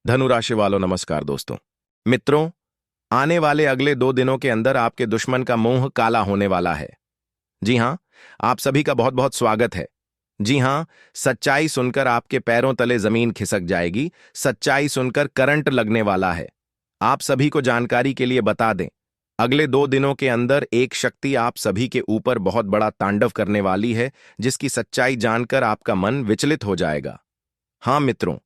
धनु राशि वालों नमस्कार दोस्तों। मित्रों, आने वाले अगले 2 दिनों के अंदर आपके दुश्मन का मुंह काला होने वाला है। जी हां, आप सभी का बहुत बहुत स्वागत है। जी हां, सच्चाई सुनकर आपके पैरों तले जमीन खिसक जाएगी। सच्चाई सुनकर करंट लगने वाला है। आप सभी को जानकारी के लिए बता दें, अगले 2 दिनों के अंदर एक शक्ति आप सभी के ऊपर बहुत बड़ा तांडव करने वाली है, जिसकी सच्चाई जानकर आपका मन विचलित हो जाएगा। हां मित्रों,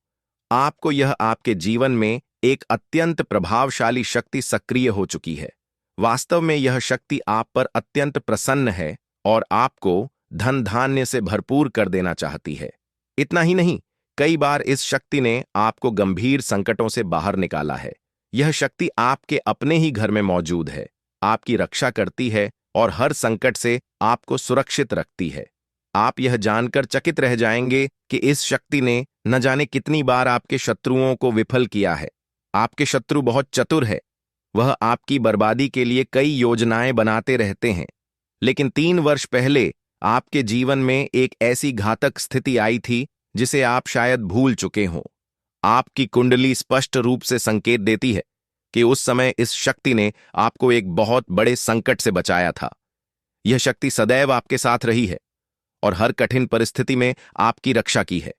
आपको यह आपके जीवन में एक अत्यंत प्रभावशाली शक्ति सक्रिय हो चुकी है। वास्तव में यह शक्ति आप पर अत्यंत प्रसन्न है और आपको धन धान्य से भरपूर कर देना चाहती है। इतना ही नहीं, कई बार इस शक्ति ने आपको गंभीर संकटों से बाहर निकाला है। यह शक्ति आपके अपने ही घर में मौजूद है, आपकी रक्षा करती है और हर संकट से आपको सुरक्षित रखती है। आप यह जानकर चकित रह जाएंगे कि इस शक्ति ने न जाने कितनी बार आपके शत्रुओं को विफल किया है। आपके शत्रु बहुत चतुर है। वह आपकी बर्बादी के लिए कई योजनाएं बनाते रहते हैं। लेकिन 3 वर्ष पहले आपके जीवन में एक ऐसी घातक स्थिति आई थी जिसे आप शायद भूल चुके हों। आपकी कुंडली स्पष्ट रूप से संकेत देती है कि उस समय इस शक्ति ने आपको एक बहुत बड़े संकट से बचाया था। यह शक्ति सदैव आपके साथ रही है और हर कठिन परिस्थिति में आपकी रक्षा की है।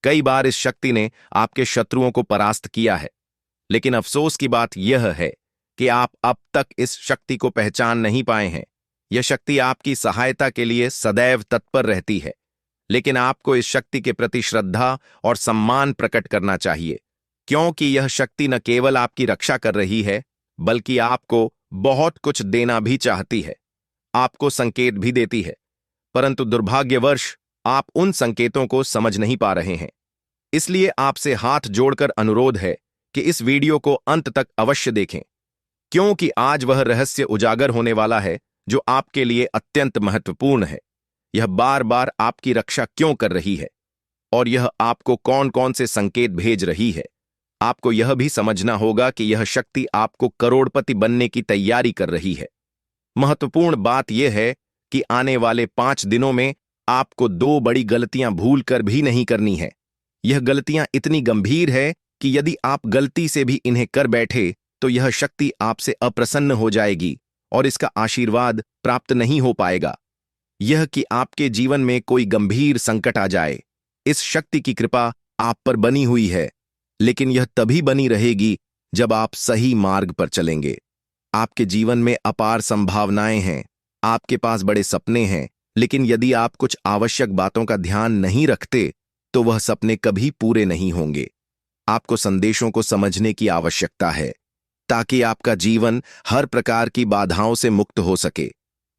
कई बार इस शक्ति ने आपके शत्रुओं को परास्त किया है, लेकिन अफसोस की बात यह है कि आप अब तक इस शक्ति को पहचान नहीं पाए हैं। यह शक्ति आपकी सहायता के लिए सदैव तत्पर रहती है, लेकिन आपको इस शक्ति के प्रति श्रद्धा और सम्मान प्रकट करना चाहिए, क्योंकि यह शक्ति न केवल आपकी रक्षा कर रही है, बल्कि आपको बहुत कुछ देना भी चाहती है। आपको संकेत भी देती है, परंतु दुर्भाग्यवश आप उन संकेतों को समझ नहीं पा रहे हैं। इसलिए आपसे हाथ जोड़कर अनुरोध है कि इस वीडियो को अंत तक अवश्य देखें, क्योंकि आज वह रहस्य उजागर होने वाला है जो आपके लिए अत्यंत महत्वपूर्ण है। यह बार बार आपकी रक्षा क्यों कर रही है और यह आपको कौन कौन से संकेत भेज रही है। आपको यह भी समझना होगा कि यह शक्ति आपको करोड़पति बनने की तैयारी कर रही है। महत्वपूर्ण बात यह है कि आने वाले 5 दिनों में आपको 2 बड़ी गलतियां भूल कर भी नहीं करनी है। यह गलतियां इतनी गंभीर है कि यदि आप गलती से भी इन्हें कर बैठे तो यह शक्ति आपसे अप्रसन्न हो जाएगी और इसका आशीर्वाद प्राप्त नहीं हो पाएगा। यह कि आपके जीवन में कोई गंभीर संकट आ जाए। इस शक्ति की कृपा आप पर बनी हुई है, लेकिन यह तभी बनी रहेगी जब आप सही मार्ग पर चलेंगे। आपके जीवन में अपार संभावनाएं हैं, आपके पास बड़े सपने हैं, लेकिन यदि आप कुछ आवश्यक बातों का ध्यान नहीं रखते तो वह सपने कभी पूरे नहीं होंगे। आपको संदेशों को समझने की आवश्यकता है ताकि आपका जीवन हर प्रकार की बाधाओं से मुक्त हो सके।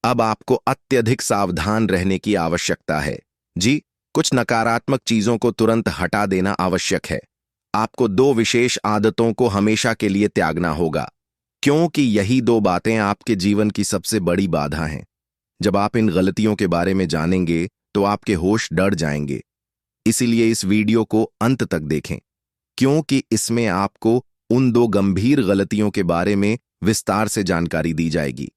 अब आपको अत्यधिक सावधान रहने की आवश्यकता है। जी, कुछ नकारात्मक चीजों को तुरंत हटा देना आवश्यक है। आपको 2 विशेष आदतों को हमेशा के लिए त्यागना होगा, क्योंकि यही 2 बातें आपके जीवन की सबसे बड़ी बाधा हैं। जब आप इन गलतियों के बारे में जानेंगे तो आपके होश डर जाएंगे। इसीलिए इस वीडियो को अंत तक देखें, क्योंकि इसमें आपको उन 2 गंभीर गलतियों के बारे में विस्तार से जानकारी दी जाएगी।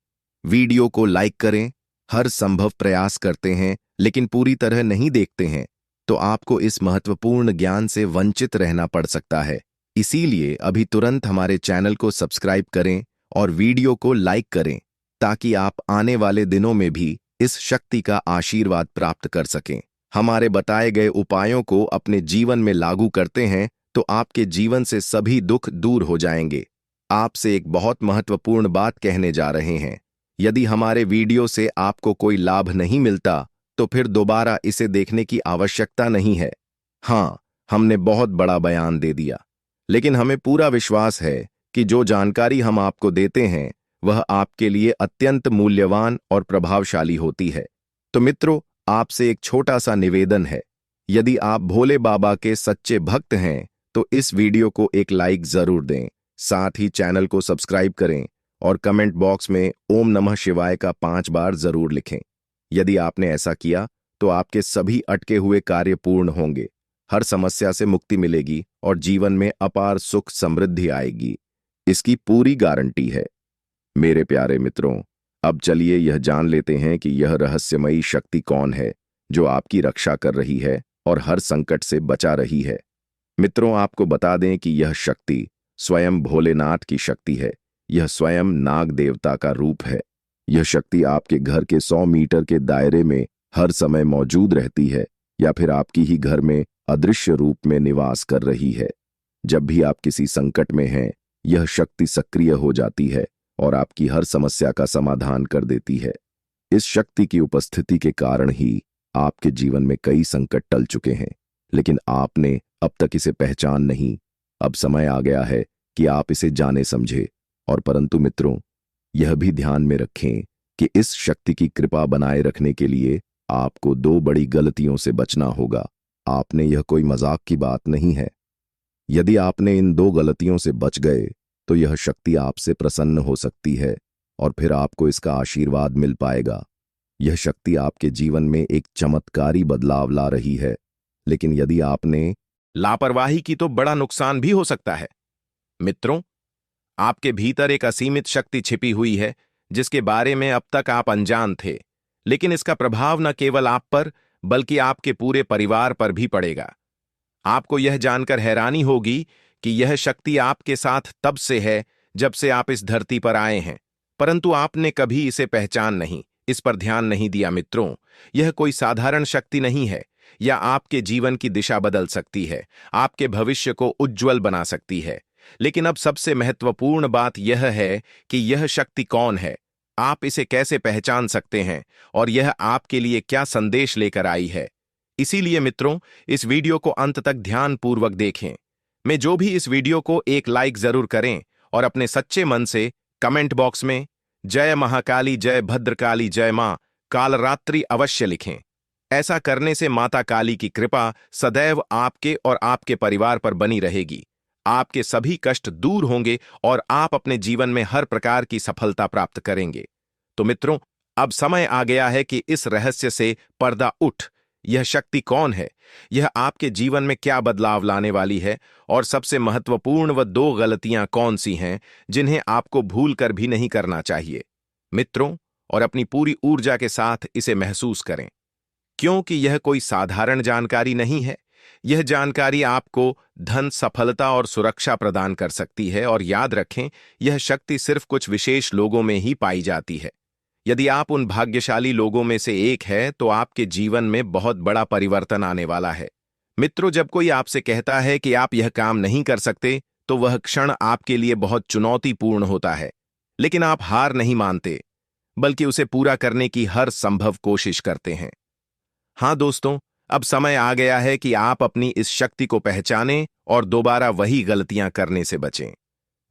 वीडियो को लाइक करें। हर संभव प्रयास करते हैं लेकिन पूरी तरह नहीं देखते हैं तो आपको इस महत्वपूर्ण ज्ञान से वंचित रहना पड़ सकता है। इसीलिए अभी तुरंत हमारे चैनल को सब्सक्राइब करें और वीडियो को लाइक करें, ताकि आप आने वाले दिनों में भी इस शक्ति का आशीर्वाद प्राप्त कर सकें। हमारे बताए गए उपायों को अपने जीवन में लागू करते हैं तो आपके जीवन से सभी दुख दूर हो जाएंगे। आपसे एक बहुत महत्वपूर्ण बात कहने जा रहे हैं। यदि हमारे वीडियो से आपको कोई लाभ नहीं मिलता तो फिर दोबारा इसे देखने की आवश्यकता नहीं है। हाँ, हमने बहुत बड़ा बयान दे दिया, लेकिन हमें पूरा विश्वास है कि जो जानकारी हम आपको देते हैं वह आपके लिए अत्यंत मूल्यवान और प्रभावशाली होती है। तो मित्रों, आपसे एक छोटा सा निवेदन है। यदि आप भोले बाबा के सच्चे भक्त हैं तो इस वीडियो को एक लाइक जरूर दें, साथ ही चैनल को सब्सक्राइब करें और कमेंट बॉक्स में ओम नमः शिवाय का 5 बार जरूर लिखें। यदि आपने ऐसा किया तो आपके सभी अटके हुए कार्य पूर्ण होंगे, हर समस्या से मुक्ति मिलेगी और जीवन में अपार सुख समृद्धि आएगी। इसकी पूरी गारंटी है। मेरे प्यारे मित्रों, अब चलिए यह जान लेते हैं कि यह रहस्यमयी शक्ति कौन है जो आपकी रक्षा कर रही है और हर संकट से बचा रही है। मित्रों, आपको बता दें कि यह शक्ति स्वयं भोलेनाथ की शक्ति है। यह स्वयं नाग देवता का रूप है। यह शक्ति आपके घर के 100 मीटर के दायरे में हर समय मौजूद रहती है या फिर आपकी ही घर में अदृश्य रूप में निवास कर रही है। जब भी आप किसी संकट में हैं, यह शक्ति सक्रिय हो जाती है और आपकी हर समस्या का समाधान कर देती है। इस शक्ति की उपस्थिति के कारण ही आपके जीवन में कई संकट टल चुके हैं, लेकिन आपने अब तक इसे पहचान नहीं। अब समय आ गया है कि आप इसे जाने समझे। और परंतु मित्रों, यह भी ध्यान में रखें कि इस शक्ति की कृपा बनाए रखने के लिए आपको 2 बड़ी गलतियों से बचना होगा। आपने यह कोई मजाक की बात नहीं है। यदि आपने इन 2 गलतियों से बच गए तो यह शक्ति आपसे प्रसन्न हो सकती है और फिर आपको इसका आशीर्वाद मिल पाएगा। यह शक्ति आपके जीवन में एक चमत्कारी बदलाव ला रही है, लेकिन यदि आपने लापरवाही की तो बड़ा नुकसान भी हो सकता है। मित्रों, आपके भीतर एक असीमित शक्ति छिपी हुई है जिसके बारे में अब तक आप अनजान थे, लेकिन इसका प्रभाव न केवल आप पर बल्कि आपके पूरे परिवार पर भी पड़ेगा। आपको यह जानकर हैरानी होगी कि यह शक्ति आपके साथ तब से है जब से आप इस धरती पर आए हैं, परंतु आपने कभी इसे पहचान नहीं, इस पर ध्यान नहीं दिया। मित्रों, यह कोई साधारण शक्ति नहीं है। यह आपके जीवन की दिशा बदल सकती है, आपके भविष्य को उज्ज्वल बना सकती है। लेकिन अब सबसे महत्वपूर्ण बात यह है कि यह शक्ति कौन है, आप इसे कैसे पहचान सकते हैं और यह आपके लिए क्या संदेश लेकर आई है। इसीलिए मित्रों, इस वीडियो को अंत तक ध्यानपूर्वक देखें। मैं जो भी इस वीडियो को एक लाइक जरूर करें और अपने सच्चे मन से कमेंट बॉक्स में जय महाकाली, जय भद्रकाली, जय मां कालरात्रि अवश्य लिखें। ऐसा करने से माता काली की कृपा सदैव आपके और आपके परिवार पर बनी रहेगी। आपके सभी कष्ट दूर होंगे और आप अपने जीवन में हर प्रकार की सफलता प्राप्त करेंगे। तो मित्रों, अब समय आ गया है कि इस रहस्य से पर्दा उठ। यह शक्ति कौन है, यह आपके जीवन में क्या बदलाव लाने वाली है और सबसे महत्वपूर्ण व 2 गलतियां कौन सी हैं जिन्हें आपको भूल कर भी नहीं करना चाहिए। मित्रों, और अपनी पूरी ऊर्जा के साथ इसे महसूस करें, क्योंकि यह कोई साधारण जानकारी नहीं है। यह जानकारी आपको धन, सफलता और सुरक्षा प्रदान कर सकती है। और याद रखें, यह शक्ति सिर्फ कुछ विशेष लोगों में ही पाई जाती है। यदि आप उन भाग्यशाली लोगों में से एक है तो आपके जीवन में बहुत बड़ा परिवर्तन आने वाला है। मित्रों, जब कोई आपसे कहता है कि आप यह काम नहीं कर सकते, तो वह क्षण आपके लिए बहुत चुनौतीपूर्ण होता है। लेकिन आप हार नहीं मानते, बल्कि उसे पूरा करने की हर संभव कोशिश करते हैं। हाँ दोस्तों, अब समय आ गया है कि आप अपनी इस शक्ति को पहचानें और दोबारा वही गलतियां करने से बचें।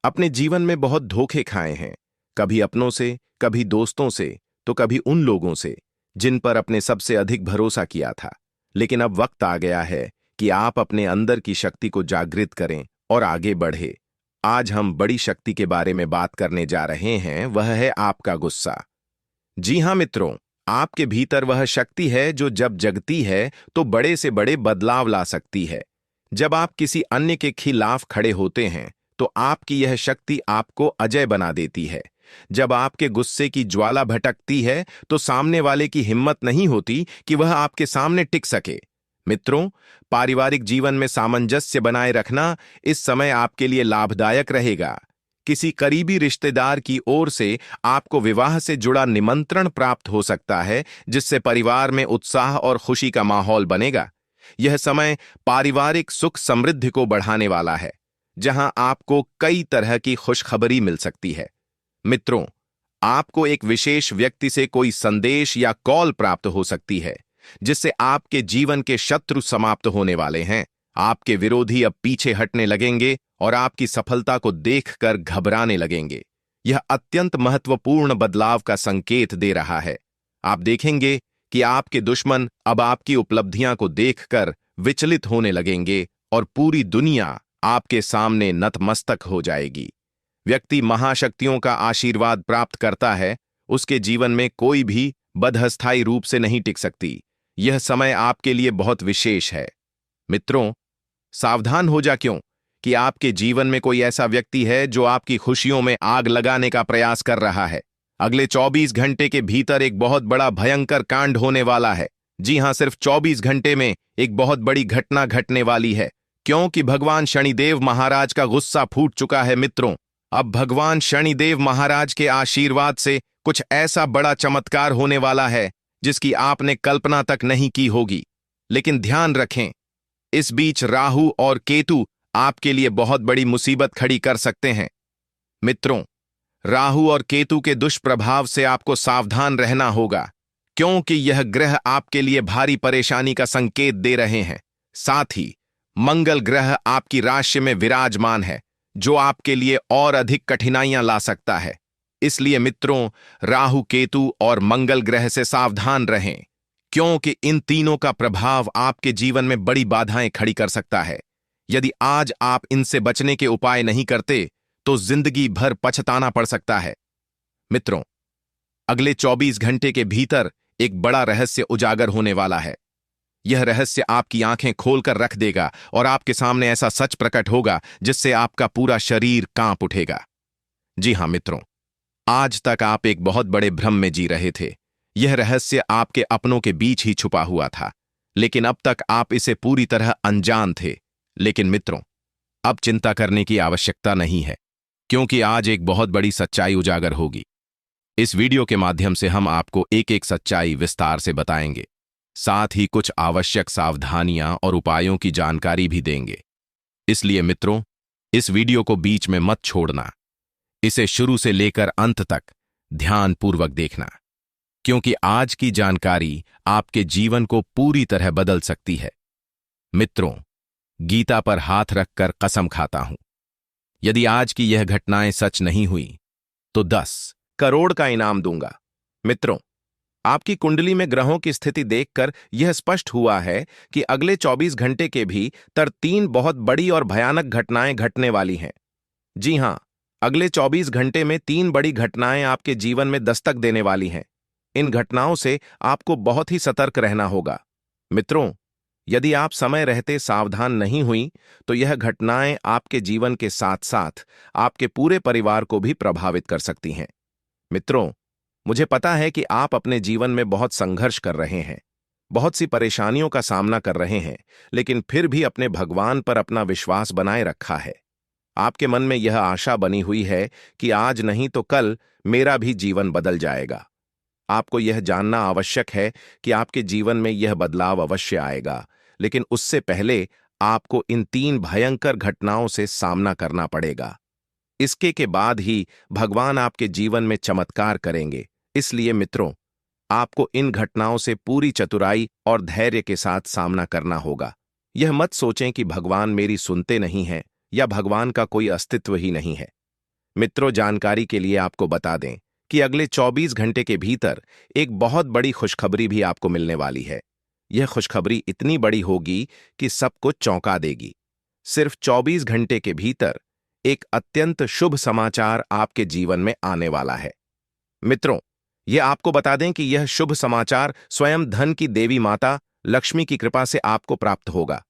अपने जीवन में बहुत धोखे खाए हैं, कभी अपनों से, कभी दोस्तों से, तो कभी उन लोगों से जिन पर अपने सबसे अधिक भरोसा किया था। लेकिन अब वक्त आ गया है कि आप अपने अंदर की शक्ति को जागृत करें और आगे बढ़े। आज हम बड़ी शक्ति के बारे में बात करने जा रहे हैं, वह है आपका गुस्सा। जी हां मित्रों, आपके भीतर वह शक्ति है जो जब जगती है तो बड़े से बड़े बदलाव ला सकती है। जब आप किसी अन्य के खिलाफ खड़े होते हैं तो आपकी यह शक्ति आपको अजय बना देती है। जब आपके गुस्से की ज्वाला भटकती है तो सामने वाले की हिम्मत नहीं होती कि वह आपके सामने टिक सके। मित्रों, पारिवारिक जीवन में सामंजस्य बनाए रखना इस समय आपके लिए लाभदायक रहेगा। किसी करीबी रिश्तेदार की ओर से आपको विवाह से जुड़ा निमंत्रण प्राप्त हो सकता है, जिससे परिवार में उत्साह और खुशी का माहौल बनेगा। यह समय पारिवारिक सुख समृद्धि को बढ़ाने वाला है, जहां आपको कई तरह की खुशखबरी मिल सकती है। मित्रों, आपको एक विशेष व्यक्ति से कोई संदेश या कॉल प्राप्त हो सकती है, जिससे आपके जीवन के शत्रु समाप्त होने वाले हैं। आपके विरोधी अब पीछे हटने लगेंगे और आपकी सफलता को देखकर घबराने लगेंगे। यह अत्यंत महत्वपूर्ण बदलाव का संकेत दे रहा है। आप देखेंगे कि आपके दुश्मन अब आपकी उपलब्धियां को देखकर विचलित होने लगेंगे और पूरी दुनिया आपके सामने नतमस्तक हो जाएगी। व्यक्ति महाशक्तियों का आशीर्वाद प्राप्त करता है, उसके जीवन में कोई भी बदहस्थायी रूप से नहीं टिक सकती। यह समय आपके लिए बहुत विशेष है। मित्रों, सावधान हो जा, क्यों कि आपके जीवन में कोई ऐसा व्यक्ति है जो आपकी खुशियों में आग लगाने का प्रयास कर रहा है। अगले 24 घंटे के भीतर एक बहुत बड़ा भयंकर कांड होने वाला है। जी हां, सिर्फ 24 घंटे में एक बहुत बड़ी घटना घटने वाली है। क्योंकि भगवान शनिदेव महाराज का गुस्सा फूट चुका है मित्रों। अब भगवान शनिदेव महाराज के आशीर्वाद से कुछ ऐसा बड़ा चमत्कार होने वाला है जिसकी आपने कल्पना तक नहीं की होगी। लेकिन ध्यान रखें, इस बीच राहु और केतु आपके लिए बहुत बड़ी मुसीबत खड़ी कर सकते हैं। मित्रों, राहु और केतु के दुष्प्रभाव से आपको सावधान रहना होगा, क्योंकि यह ग्रह आपके लिए भारी परेशानी का संकेत दे रहे हैं। साथ ही मंगल ग्रह आपकी राशि में विराजमान है, जो आपके लिए और अधिक कठिनाइयां ला सकता है। इसलिए मित्रों, राहु, केतु और मंगल ग्रह से सावधान रहें, क्योंकि इन तीनों का प्रभाव आपके जीवन में बड़ी बाधाएं खड़ी कर सकता है। यदि आज आप इनसे बचने के उपाय नहीं करते तो जिंदगी भर पछताना पड़ सकता है। मित्रों, अगले 24 घंटे के भीतर एक बड़ा रहस्य उजागर होने वाला है। यह रहस्य आपकी आंखें खोलकर रख देगा और आपके सामने ऐसा सच प्रकट होगा जिससे आपका पूरा शरीर कांप उठेगा। जी हां मित्रों, आज तक आप एक बहुत बड़े भ्रम में जी रहे थे। यह रहस्य आपके अपनों के बीच ही छुपा हुआ था, लेकिन अब तक आप इसे पूरी तरह अनजान थे। लेकिन मित्रों, अब चिंता करने की आवश्यकता नहीं है, क्योंकि आज एक बहुत बड़ी सच्चाई उजागर होगी। इस वीडियो के माध्यम से हम आपको एक एक सच्चाई विस्तार से बताएंगे, साथ ही कुछ आवश्यक सावधानियां और उपायों की जानकारी भी देंगे। इसलिए मित्रों, इस वीडियो को बीच में मत छोड़ना, इसे शुरू से लेकर अंत तक ध्यानपूर्वक देखना, क्योंकि आज की जानकारी आपके जीवन को पूरी तरह बदल सकती है। मित्रों, गीता पर हाथ रखकर कसम खाता हूं, यदि आज की यह घटनाएं सच नहीं हुई तो 10 करोड़ का इनाम दूंगा। मित्रों, आपकी कुंडली में ग्रहों की स्थिति देखकर यह स्पष्ट हुआ है कि अगले 24 घंटे के भीतर 3 बहुत बड़ी और भयानक घटनाएं घटने वाली हैं। जी हां, अगले 24 घंटे में 3 बड़ी घटनाएं आपके जीवन में दस्तक देने वाली हैं। इन घटनाओं से आपको बहुत ही सतर्क रहना होगा। मित्रों, यदि आप समय रहते सावधान नहीं हुई तो यह घटनाएं आपके जीवन के साथ साथ आपके पूरे परिवार को भी प्रभावित कर सकती हैं। मित्रों, मुझे पता है कि आप अपने जीवन में बहुत संघर्ष कर रहे हैं, बहुत सी परेशानियों का सामना कर रहे हैं, लेकिन फिर भी अपने भगवान पर अपना विश्वास बनाए रखा है। आपके मन में यह आशा बनी हुई है कि आज नहीं तो कल मेरा भी जीवन बदल जाएगा। आपको यह जानना आवश्यक है कि आपके जीवन में यह बदलाव अवश्य आएगा, लेकिन उससे पहले आपको इन 3 भयंकर घटनाओं से सामना करना पड़ेगा। इसके के बाद ही भगवान आपके जीवन में चमत्कार करेंगे। इसलिए मित्रों, आपको इन घटनाओं से पूरी चतुराई और धैर्य के साथ सामना करना होगा। यह मत सोचें कि भगवान मेरी सुनते नहीं हैं या भगवान का कोई अस्तित्व ही नहीं है। मित्रों, जानकारी के लिए आपको बता दें कि अगले 24 घंटे के भीतर एक बहुत बड़ी खुशखबरी भी आपको मिलने वाली है। यह खुशखबरी इतनी बड़ी होगी कि सबको चौंका देगी। सिर्फ 24 घंटे के भीतर एक अत्यंत शुभ समाचार आपके जीवन में आने वाला है। मित्रों, यह आपको बता दें कि यह शुभ समाचार स्वयं धन की देवी माता लक्ष्मी की कृपा से आपको प्राप्त होगा।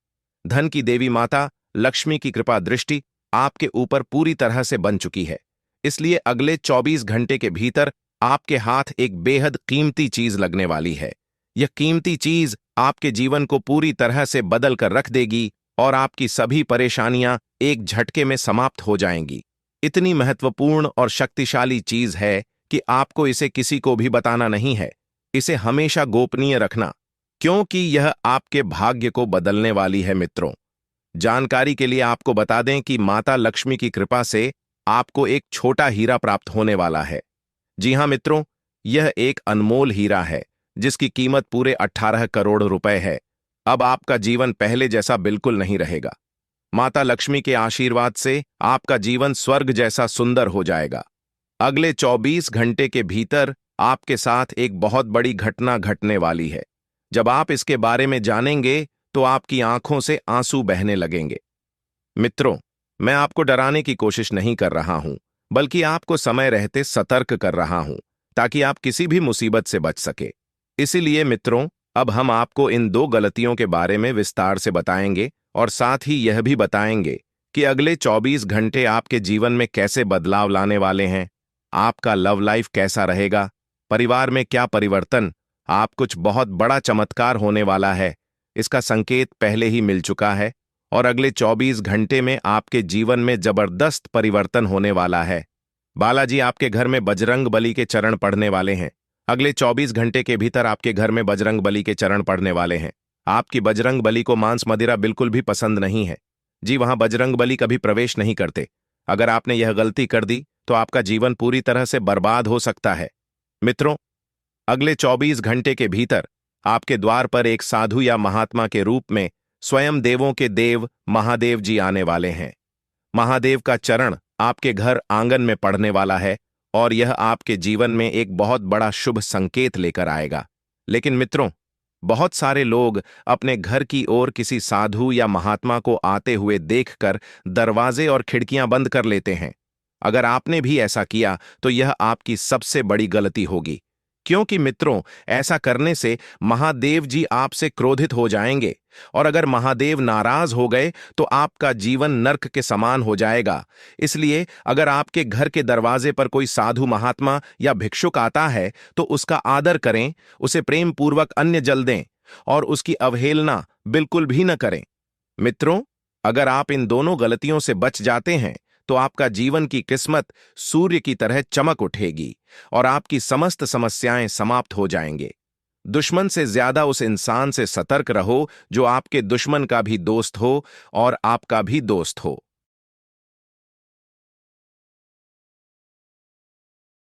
धन की देवी माता लक्ष्मी की कृपा दृष्टि आपके ऊपर पूरी तरह से बन चुकी है। इसलिए अगले 24 घंटे के भीतर आपके हाथ एक बेहद कीमती चीज लगने वाली है। यह कीमती चीज आपके जीवन को पूरी तरह से बदल कर रख देगी और आपकी सभी परेशानियां एक झटके में समाप्त हो जाएंगी। इतनी महत्वपूर्ण और शक्तिशाली चीज है कि आपको इसे किसी को भी बताना नहीं है। इसे हमेशा गोपनीय रखना, क्योंकि यह आपके भाग्य को बदलने वाली है। मित्रों, जानकारी के लिए आपको बता दें कि माता लक्ष्मी की कृपा से आपको एक छोटा हीरा प्राप्त होने वाला है। जी हां मित्रों, यह एक अनमोल हीरा है जिसकी कीमत पूरे 18 करोड़ रुपए है। अब आपका जीवन पहले जैसा बिल्कुल नहीं रहेगा। माता लक्ष्मी के आशीर्वाद से आपका जीवन स्वर्ग जैसा सुंदर हो जाएगा। अगले 24 घंटे के भीतर आपके साथ एक बहुत बड़ी घटना घटने वाली है। जब आप इसके बारे में जानेंगे तो आपकी आंखों से आंसू बहने लगेंगे। मित्रों, मैं आपको डराने की कोशिश नहीं कर रहा हूं, बल्कि आपको समय रहते सतर्क कर रहा हूं, ताकि आप किसी भी मुसीबत से बच सके। इसीलिए मित्रों, अब हम आपको इन 2 गलतियों के बारे में विस्तार से बताएंगे और साथ ही यह भी बताएंगे कि अगले 24 घंटे आपके जीवन में कैसे बदलाव लाने वाले हैं। आपका लव लाइफ कैसा रहेगा, परिवार में क्या परिवर्तन, आप कुछ बहुत बड़ा चमत्कार होने वाला है, इसका संकेत पहले ही मिल चुका है और अगले 24 घंटे में आपके जीवन में जबरदस्त परिवर्तन होने वाला है। बालाजी आपके घर में बजरंग बली के चरण पड़ने वाले हैं। अगले 24 घंटे के भीतर आपके घर में बजरंग बली के चरण पड़ने वाले हैं। आपकी बजरंग बली को मांस मदिरा बिल्कुल भी पसंद नहीं है। जी, वहां बजरंग बली कभी प्रवेश नहीं करते। अगर आपने यह गलती कर दी तो आपका जीवन पूरी तरह से बर्बाद हो सकता है। मित्रों, अगले 24 घंटे के भीतर आपके द्वार पर एक साधु या महात्मा के रूप में स्वयं देवों के देव महादेव जी आने वाले हैं। महादेव का चरण आपके घर आंगन में पड़ने वाला है और यह आपके जीवन में एक बहुत बड़ा शुभ संकेत लेकर आएगा। लेकिन मित्रों, बहुत सारे लोग अपने घर की ओर किसी साधु या महात्मा को आते हुए देखकर दरवाजे और खिड़कियां बंद कर लेते हैं। अगर आपने भी ऐसा किया तो यह आपकी सबसे बड़ी गलती होगी, क्योंकि मित्रों, ऐसा करने से महादेव जी आपसे क्रोधित हो जाएंगे और अगर महादेव नाराज हो गए तो आपका जीवन नर्क के समान हो जाएगा। इसलिए अगर आपके घर के दरवाजे पर कोई साधु महात्मा या भिक्षुक आता है तो उसका आदर करें, उसे प्रेम पूर्वक अन्न जल दें और उसकी अवहेलना बिल्कुल भी न करें। मित्रों, अगर आप इन दोनों गलतियों से बच जाते हैं तो आपका जीवन की किस्मत सूर्य की तरह चमक उठेगी और आपकी समस्त समस्याएं समाप्त हो जाएंगे। दुश्मन से ज्यादा उस इंसान से सतर्क रहो जो आपके दुश्मन का भी दोस्त हो और आपका भी दोस्त हो।